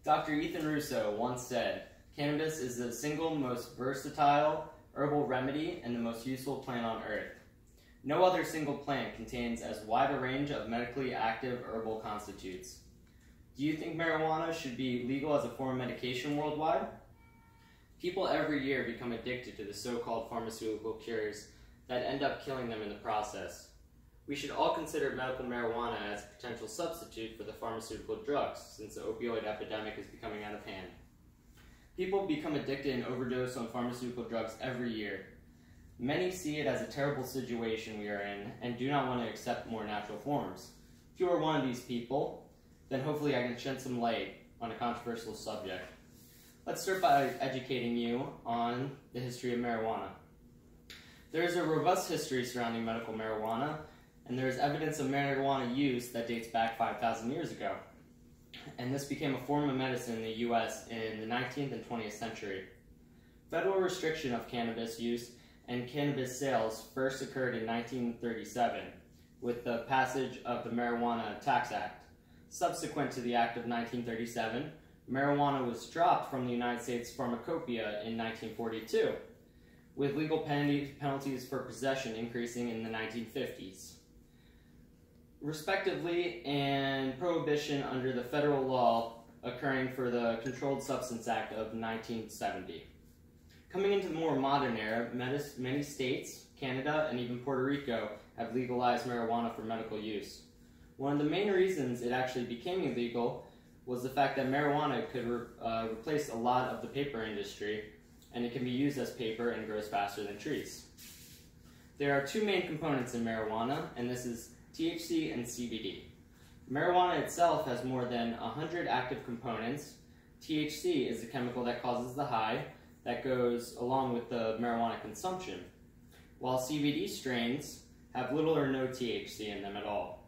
Dr. Ethan Russo once said, "Cannabis is the single most versatile herbal remedy and the most useful plant on earth. No other single plant contains as wide a range of medically active herbal constitutes." Do you think marijuana should be legal as a form of medication worldwide? People every year become addicted to the so-called pharmaceutical cures that end up killing them in the process. We should all consider medical marijuana as a potential substitute for the pharmaceutical drugs, since the opioid epidemic is becoming out of hand. People become addicted and overdose on pharmaceutical drugs every year. Many see it as a terrible situation we are in and do not want to accept more natural forms. If you are one of these people, then hopefully I can shed some light on a controversial subject. Let's start by educating you on the history of marijuana. There is a robust history surrounding medical marijuana, and there is evidence of marijuana use that dates back 5,000 years ago. And this became a form of medicine in the U.S. in the 19th and 20th century. Federal restriction of cannabis use and cannabis sales first occurred in 1937 with the passage of the Marijuana Tax Act. Subsequent to the Act of 1937, marijuana was dropped from the United States Pharmacopoeia in 1942, with legal penalties for possession increasing in the 1950s, respectively, and prohibition under the federal law occurring for the Controlled Substance Act of 1970. Coming into the more modern era, many states, Canada, and even Puerto Rico have legalized marijuana for medical use. One of the main reasons it actually became illegal was the fact that marijuana could replace a lot of the paper industry, and it can be used as paper and grows faster than trees. There are two main components in marijuana, and this is THC and CBD. Marijuana itself has more than 100 active components. THC is the chemical that causes the high that goes along with the marijuana consumption, while CBD strains have little or no THC in them at all.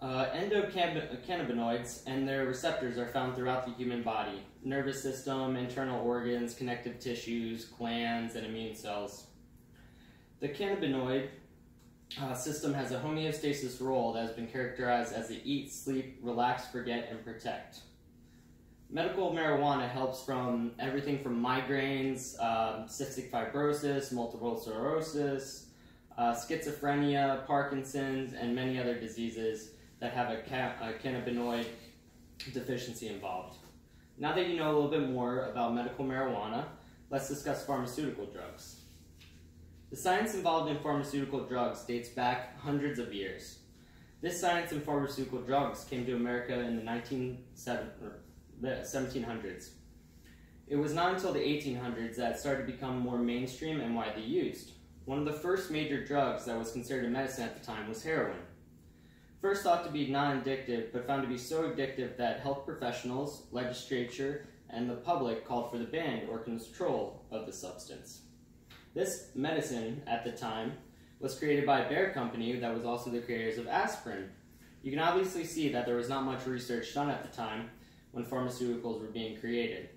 Endocannabinoids and their receptors are found throughout the human body: nervous system, internal organs, connective tissues, glands, and immune cells. The cannabinoid system has a homeostasis role that has been characterized as the eat, sleep, relax, forget, and protect. Medical marijuana helps from everything from migraines, cystic fibrosis, multiple sclerosis, schizophrenia, Parkinson's, and many other diseases that have a cannabinoid deficiency involved. Now that you know a little bit more about medical marijuana, let's discuss pharmaceutical drugs. The science involved in pharmaceutical drugs dates back hundreds of years. This science in pharmaceutical drugs came to America in the 1700s. It was not until the 1800s that it started to become more mainstream and widely used. One of the first major drugs that was considered a medicine at the time was heroin. First thought to be non-addictive, but found to be so addictive that health professionals, legislature, and the public called for the ban or control of the substance. This medicine, at the time, was created by a Bayer company that was also the creators of aspirin. You can obviously see that there was not much research done at the time when pharmaceuticals were being created.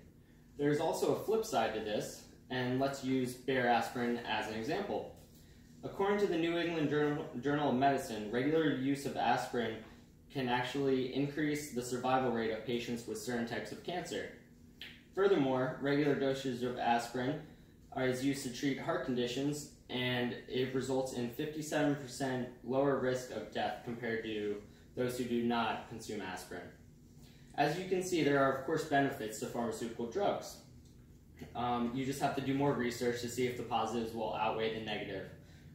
There is also a flip side to this, and let's use Bayer aspirin as an example. According to the New England Journal of Medicine, regular use of aspirin can actually increase the survival rate of patients with certain types of cancer. Furthermore, regular dosage of aspirin is used to treat heart conditions, and it results in 57% lower risk of death compared to those who do not consume aspirin. As you can see, there are of course benefits to pharmaceutical drugs. You just have to do more research to see if the positives will outweigh the negative.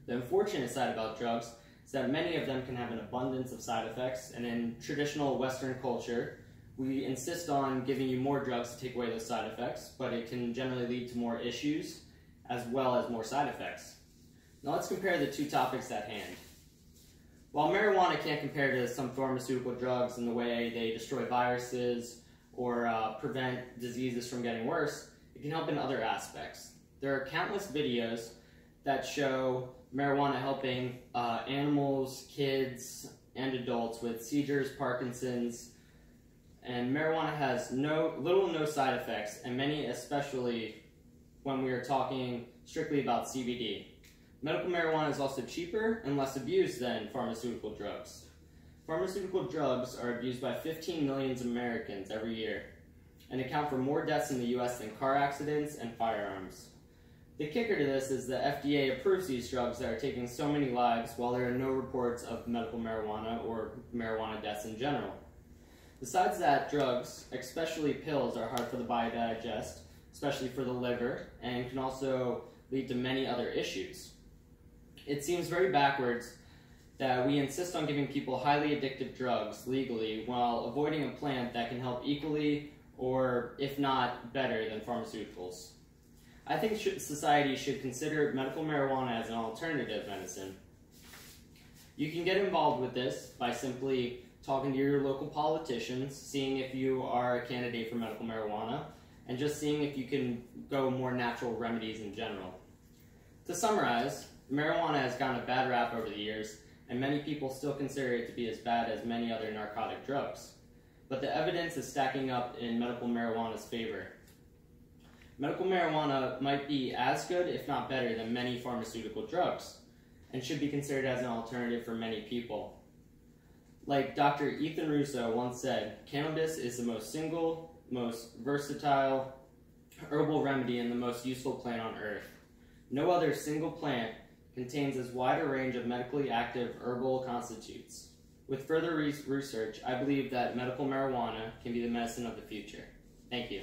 The unfortunate side about drugs is that many of them can have an abundance of side effects, and in traditional Western culture, we insist on giving you more drugs to take away those side effects, but it can generally lead to more issues as well as more side effects. Now let's compare the two topics at hand. While marijuana can't compare to some pharmaceutical drugs in the way they destroy viruses or prevent diseases from getting worse, it can help in other aspects. There are countless videos that show marijuana helping animals, kids, and adults with seizures, Parkinson's, and marijuana has little or no side effects, and many, especially when we are talking strictly about CBD. Medical marijuana is also cheaper and less abused than pharmaceutical drugs. Pharmaceutical drugs are abused by 15 million Americans every year and account for more deaths in the U.S. than car accidents and firearms. The kicker to this is the FDA approves these drugs that are taking so many lives while there are no reports of medical marijuana or marijuana deaths in general. Besides that, drugs, especially pills, are hard for the body to digest, especially for the liver, and can also lead to many other issues. It seems very backwards that we insist on giving people highly addictive drugs legally while avoiding a plant that can help equally or, if not, better than pharmaceuticals. I think society should consider medical marijuana as an alternative medicine. You can get involved with this by simply talking to your local politicians, seeing if you are a candidate for medical marijuana, and just seeing if you can go more natural remedies in general. To summarize, marijuana has gotten a bad rap over the years, and many people still consider it to be as bad as many other narcotic drugs. But the evidence is stacking up in medical marijuana's favor. Medical marijuana might be as good, if not better, than many pharmaceutical drugs, and should be considered as an alternative for many people. Like Dr. Ethan Russo once said, cannabis is the most versatile herbal remedy and the most useful plant on earth. No other single plant contains as wide a range of medically active herbal constitutes. With further research, I believe that medical marijuana can be the medicine of the future. Thank you.